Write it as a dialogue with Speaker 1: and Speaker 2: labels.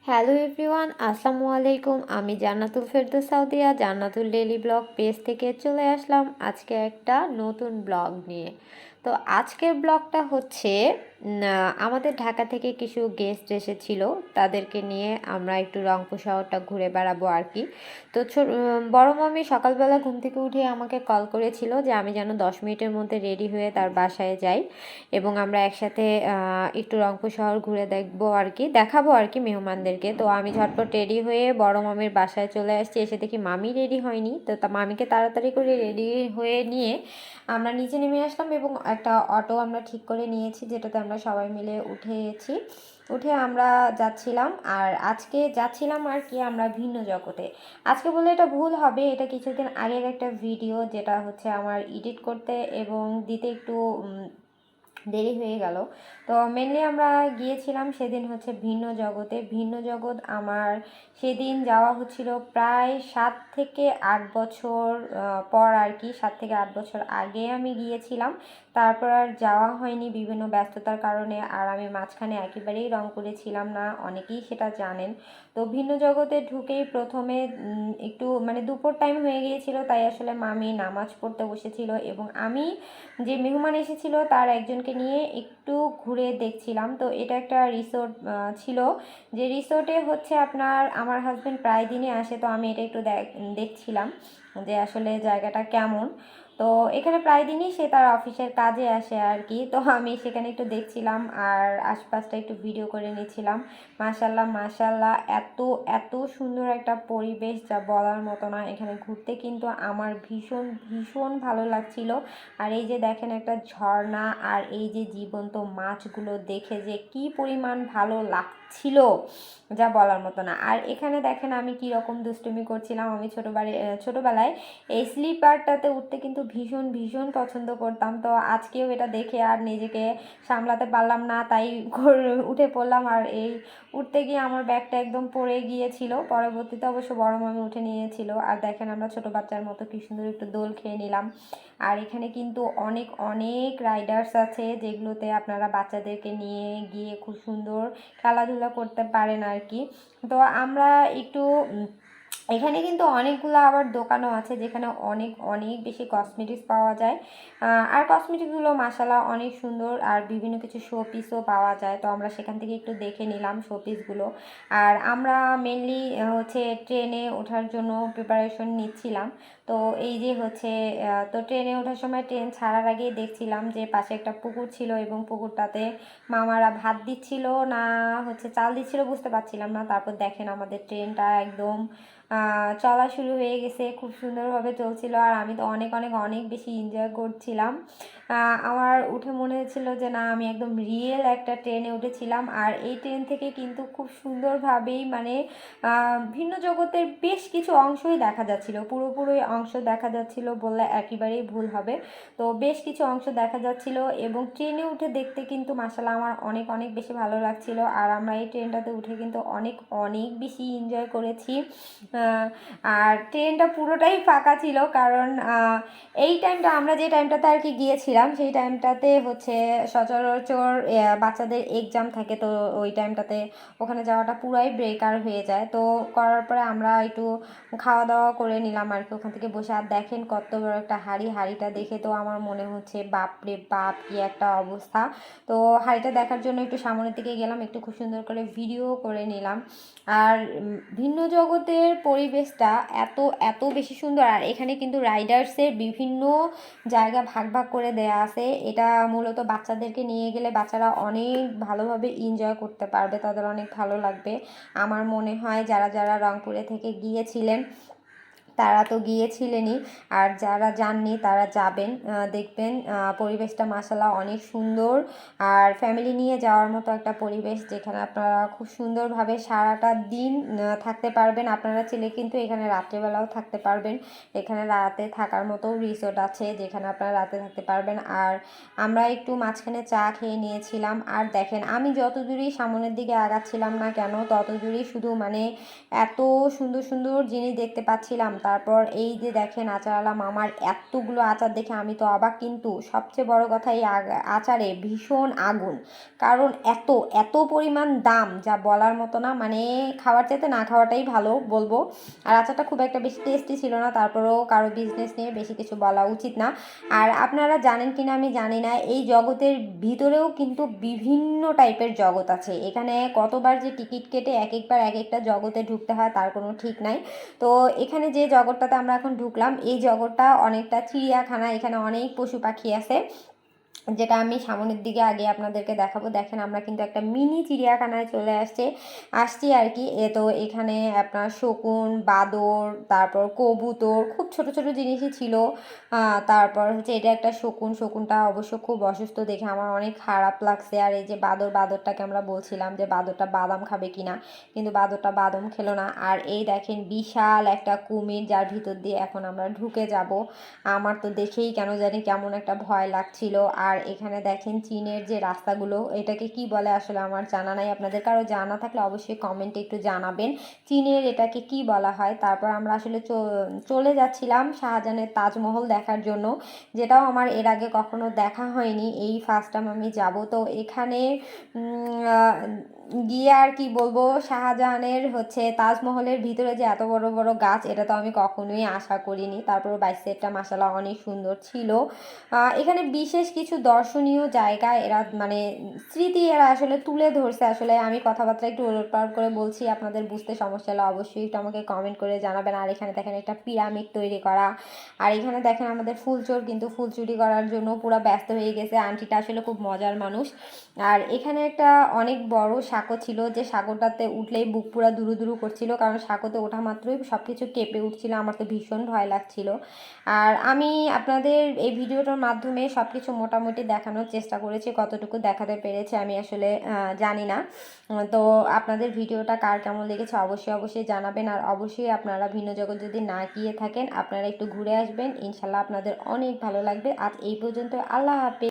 Speaker 1: Hello everyone, আসসালামু আলাইকুম। আমি জান্নাতুল ফেরদৌস সাউদিয়া জান্নাতুল ডেইলি ব্লগ পেজ থেকে চলে আসলাম আজকে একটা নতুন ব্লগ নিয়ে। তো আজকের ব্লগটা হচ্ছে আমাদের ঢাকা থেকে কিছু গেস্ট এসেছিল, তাদেরকে নিয়ে আমরা একটু রংপুর শহরটা ঘুরে বেড়াবো আর কি। তো বড় মামি সকালবেলা ঘুম থেকে উঠে আমাকে কল করেছিল যে আমি যেন 10 মিনিটের মধ্যে রেডি হয়ে তার বাসায় যাই এবং আমরা একসাথে একটু রংপুর শহর ঘুরে দেখবো আর কি, দেখাবো আর কি মেহমানদেরকে। তো আমি ঝটপট রেডি হয়ে বড় মামির বাসায় চলে আসছি। এসে দেখি মামি রেডি হয়নি, তো মামিকে তাড়াতাড়ি করে রেডি হয়ে নিয়ে আমরা নিচে নেমে আসলাম এবং একটা অটো আমরা ঠিক করে নিয়েছি, যেটাতে আমরা সবাই মিলে উঠেছি। উঠে আমরা যাচ্ছিলাম, আর আজকে যাচ্ছিলাম আর কি আমরা ভিন্ন জগতে। আজকে বলে এটা ভুল হবে, এটা কিছুদিন আগের একটা ভিডিও, যেটা হচ্ছে আমার এডিট করতে এবং দিতে একটু দেরি হয়ে গেল। তো মেনলি আমরা গিয়েছিলাম সেদিন হচ্ছে ভিন্ন জগতে। ভিন্ন জগৎ আমার সেদিন যাওয়া হচ্ছিল প্রায় 7 থেকে 8 বছর পর আর কি। 7 থেকে 8 বছর আগে আমি গিয়েছিলাম, তারপর আর যাওয়া হয়নি বিভিন্ন ব্যস্ততার কারণে। আর আমি মাঝখানে একেবারেই রংপুরে ছিলাম না, অনেকেই সেটা জানেন। তো ভিন্ন জগতে ঢুকেই প্রথমে একটু মানে দুপুর টাইম হয়ে গিয়েছিল, তাই আসলে মামি নামাজ পড়তে বসেছিল এবং আমি যে মেহমান এসেছিল তার একজনকে নিয়ে একটু ঘুরে দেখছিলাম। তো এটা একটা রিসোর্ট ছিল, যে রিসোর্টে হচ্ছে আপনার আমার হাজব্যান্ড প্রায় দিনই আসে। তো আমি এটা একটু দেখছিলাম যে আসলে জায়গাটা কেমন। তো এখানে প্রায় দিনই সে তার অফিসের কাজে আসে আর কি। তো আমি সেখানে একটু দেখছিলাম আর আশপাশটা একটু ভিডিও করে নিচ্ছিলাম। মাশাল্লাহ মাশাল্লাহ, এত এত সুন্দর একটা পরিবেশ যা বলার মতো না। এখানে ঘুরতে কিন্তু আমার ভীষণ ভীষণ ভালো লাগছিল। আর এই যে দেখেন একটা ঝর্ণা, আর এই যে জীবন্ত মাছগুলো দেখে যে কি পরিমাণ ভালো লাগছিল যা বলার মতো না। আর এখানে দেখেন আমি কি রকম দুষ্টুমি করছিলাম। আমি ছোটোবেলায় এই স্লিপারটাতে উঠতে কিন্তু ভীষণ ভীষণ পছন্দ করতাম। তো আজকেও এটা দেখে আর নিজেকে সামলাতে পারলাম না, তাই উঠে পড়লাম। আর এই উঠতে গিয়ে আমার ব্যাগটা একদম পড়ে গিয়েছিল, পরবর্তীতে অবশ্য বড় মামি উঠে নিয়েছিল। আর দেখেন আমরা ছোট বাচ্চার মতো কি সুন্দর একটু দোল খেয়ে নিলাম। আর এখানে কিন্তু অনেক অনেক রাইডার্স আছে, যেগুলোতে আপনারা বাচ্চাদেরকে নিয়ে গিয়ে খুব সুন্দর খেলাধুলা করতে পারেন আর কি। তো আমরা একটু এখানে কিন্তু অনেকগুলো আবার দোকানও আছে, যেখানে অনেক অনেক বেশি কসমেটিক্স পাওয়া যায়। আর কসমেটিক্সগুলো মাসালা অনেক সুন্দর, আর বিভিন্ন কিছু শো পিসও পাওয়া যায়। তো আমরা সেখান থেকে একটু দেখে নিলাম শো পিসগুলো। আর আমরা মেনলি হচ্ছে ট্রেনে ওঠার জন্য প্রিপারেশন নিচ্ছিলাম। তো এই যে হচ্ছে তো ট্রেনে ওঠার সময় ট্রেন ছাড়ার আগেই দেখছিলাম যে পাশে একটা পুকুর ছিল এবং পুকুরটাতে মামারা ভাত দিচ্ছিল না হচ্ছে চাল দিচ্ছিল, বুঝতে পারছিলাম না। তারপর দেখেন আমাদের ট্রেনটা একদম চলা শুরু হয়ে গেছে, খুব সুন্দরভাবে চলছিল। আর আমি তো অনেক অনেক অনেক বেশি এনজয় করছিলাম। আমার উঠে মনে হচ্ছিল যে না, আমি একদম রিয়েল একটা ট্রেনে উঠেছিলাম। আর এই ট্রেন থেকে কিন্তু খুব সুন্দরভাবেই মানে ভিন্ন জগতের বেশ কিছু অংশই দেখা যাচ্ছিল। পুরোপুরি অংশ দেখা যাচ্ছিল বললে একেবারেই ভুল হবে। তো বেশ কিছু অংশ দেখা যাচ্ছিল এবং ট্রেনে উঠে দেখতে কিন্তু মাসাল্লাহ আমার অনেক অনেক বেশি ভালো লাগছিল। আর আমরা এই ট্রেনটাতে উঠে কিন্তু অনেক অনেক বেশি এনজয় করেছি। আর ট্রেনটা পুরোটাই ফাঁকা ছিল, কারণ এই টাইমটা আমরা যে টাইমটাতে আর কি গিয়েছিলাম সেই টাইমটাতে হচ্ছে সচরাচর বাচ্চাদের এক্সাম থাকে। তো ওই টাইমটাতে ওখানে যাওয়াটা পুরাই বেকার হয়ে যায়। তো করার পরে আমরা একটু খাওয়া দাওয়া করে নিলাম আর কি ওখান থেকে বসে। আর দেখেন কত বড় একটা হাঁড়িটা দেখে তো আমার মনে হচ্ছে বাপরে বাপ, কি একটা অবস্থা। তো হাঁড়িটা দেখার জন্য একটু সামনের দিকে গেলাম, একটু খুব সুন্দর করে ভিডিও করে নিলাম। আর ভিন্ন জগতের পরিবেশটা এত এত বেশি সুন্দর। আর এখানে কিন্তু রাইডার্সের বিভিন্ন জায়গা ভাগ ভাগ করে দেয়া আছে। এটা মূলত বাচ্চাদেরকে নিয়ে গেলে বাচ্চারা অনেক ভালোভাবে এনজয় করতে পারবে, তাদের অনেক ভালো লাগবে। আমার মনে হয় যারা যারা রংপুরে থেকে গিয়েছিলেন তারা তো গিয়েছিলেনই, আর যারা যাননি তারা যাবেন, দেখবেন পরিবেশটা মাসাল্লাহ অনেক সুন্দর। আর ফ্যামিলি নিয়ে যাওয়ার মতো একটা পরিবেশ, যেখানে আপনারা খুব সুন্দরভাবে সারাটা দিন থাকতে পারবেন। আপনারা চাইলে কিন্তু এখানে রাত্রেবেলাও থাকতে পারবেন। এখানে রাতে থাকার মতো রিসোর্ট আছে, যেখানে আপনারা রাতে থাকতে পারবেন। আর আমরা একটু মাঝখানে চা খেয়ে নিয়েছিলাম। আর দেখেন আমি যত দূরই সামনের দিকে আগাচ্ছিলাম না কেন, তত দূরই শুধু মানে এত সুন্দর সুন্দর জিনিস দেখতে পাচ্ছিলাম। তারপর এই যে দেখেন আচারওয়ালা মামার এতগুলো আচার দেখে আমি তো অবাক, কিন্তু সবচেয়ে বড় কথা এই আচারে ভীষণ আগুন, কারণ এত এত পরিমাণ দাম যা বলার মতো না, মানে খাওয়ার চাইতে না খাওয়াটাই ভালো বলবো। আর আচারটা খুব একটা বেশি টেস্টি ছিল না, তারপরেও কারো বিজনেস নিয়ে বেশি কিছু বলা উচিত না। আর আপনারা জানেন কিনা আমি জানি না, এই জগতের ভিতরেও কিন্তু বিভিন্ন টাইপের জগৎ আছে। এখানে কতবার যে টিকিট কেটে এক একবার এক একটা জগতে ঢুকতে হয় তার কোনো ঠিক নাই। তো এখানে যে জগৎটাতে আমরা এখন ঢুকলাম, এই জগৎটা অনেকটা চিড়িয়াখানা, এখানে অনেক পশু পাখি আছে, যেটা আমি সামনের দিকে আগে আপনাদেরকে দেখাবো। দেখেন আমরা কিন্তু একটা মিনি চিড়িয়াখানায় চলে আসছি আর কি। তো এখানে আপনার শকুন, বাদর, তারপর কবুতর, খুব ছোট ছোট জিনিসই ছিল। তারপর হচ্ছে এটা একটা শকুনটা অবশ্য খুব অসুস্থ দেখে আমার অনেক খারাপ লাগছে। আর এই যে বাদরটাকে আমরা বলছিলাম যে বাদরটা বাদাম খাবে কিনা, কিন্তু বাদরটা বাদাম খেলো না। আর এই দেখেন বিশাল একটা কুমির, যার ভিতর দিয়ে এখন আমরা ঢুকে যাব। আমার তো দেখেই কেন জানি কেমন একটা ভয় লাগছিল। আর এখানে দেখেন চীনের যে রাস্তাগুলো, এটাকে কি বলে আসলে আমার জানা নাই, আপনাদের কারো জানা থাকলে অবশ্যই কমেন্টে একটু জানাবেন চীনের এটাকে কি বলা হয়। তারপর আমরা আসলে চলে যাচ্ছিলাম শাহজাহানের তাজমহল দেখার জন্য, যেটাও আমার এর আগে কখনো দেখা হয়নি, এই ফার্স্ট টাইম আমি যাব। তো এখানে গিয়ে আর কি বলবো, শাহজাহানের হচ্ছে তাজমহলের ভিতরে যে এত বড় বড় গাছ, এটা তো আমি কখনোই আশা করিনি। তারপর বাইক সাইডটা মাসাল্লাহ অনেক সুন্দর ছিল। এখানে বিশেষ কিছু দর্শনীয় জায়গা এরা মানে স্মৃতি এরা আসলে তুলে ধরছে। আসলে আমি কথাবার্তা একটু ওলটপালট করে বলছি, আপনাদের বুঝতে সমস্যা হলে অবশ্যই একটু আমাকে কমেন্ট করে জানাবেন। আর এখানে দেখেন একটা পিরামিড তৈরি করা। আর এখানে দেখেন আমাদের ফুলচোর কিন্তু ফুল চুরি করার জন্য পুরো ব্যস্ত হয়ে গেছে, আন্টিটা আসলে খুব মজার মানুষ। আর এখানে একটা অনেক বড় সাঁকো ছিল, যে সাঁকোটাতে উঠলেই বুক পুরা দুরু দুরু করছিল, কারণ সাঁকোতে ওঠা মাত্রই সব কিছু কেঁপে উঠছিল, আমার তো ভীষণ ভয় লাগছিল। আর আমি আপনাদের এই ভিডিওটার মাধ্যমে সব কিছু মোটামুটি দেখানোর চেষ্টা করেছি, কতটুকু দেখাতে পেরেছি আমি আসলে জানি না। তো আপনাদের ভিডিওটা কার কেমন লেগেছে অবশ্যই জানাবেন। আর অবশ্যই আপনারা ভিন্ন জগৎ যদি না গিয়ে থাকেন, আপনারা একটু ঘুরে আসবেন, ইনশাল্লাহ আপনাদের অনেক ভালো লাগবে। আজ এই পর্যন্ত, আল্লাহ হাফেজ।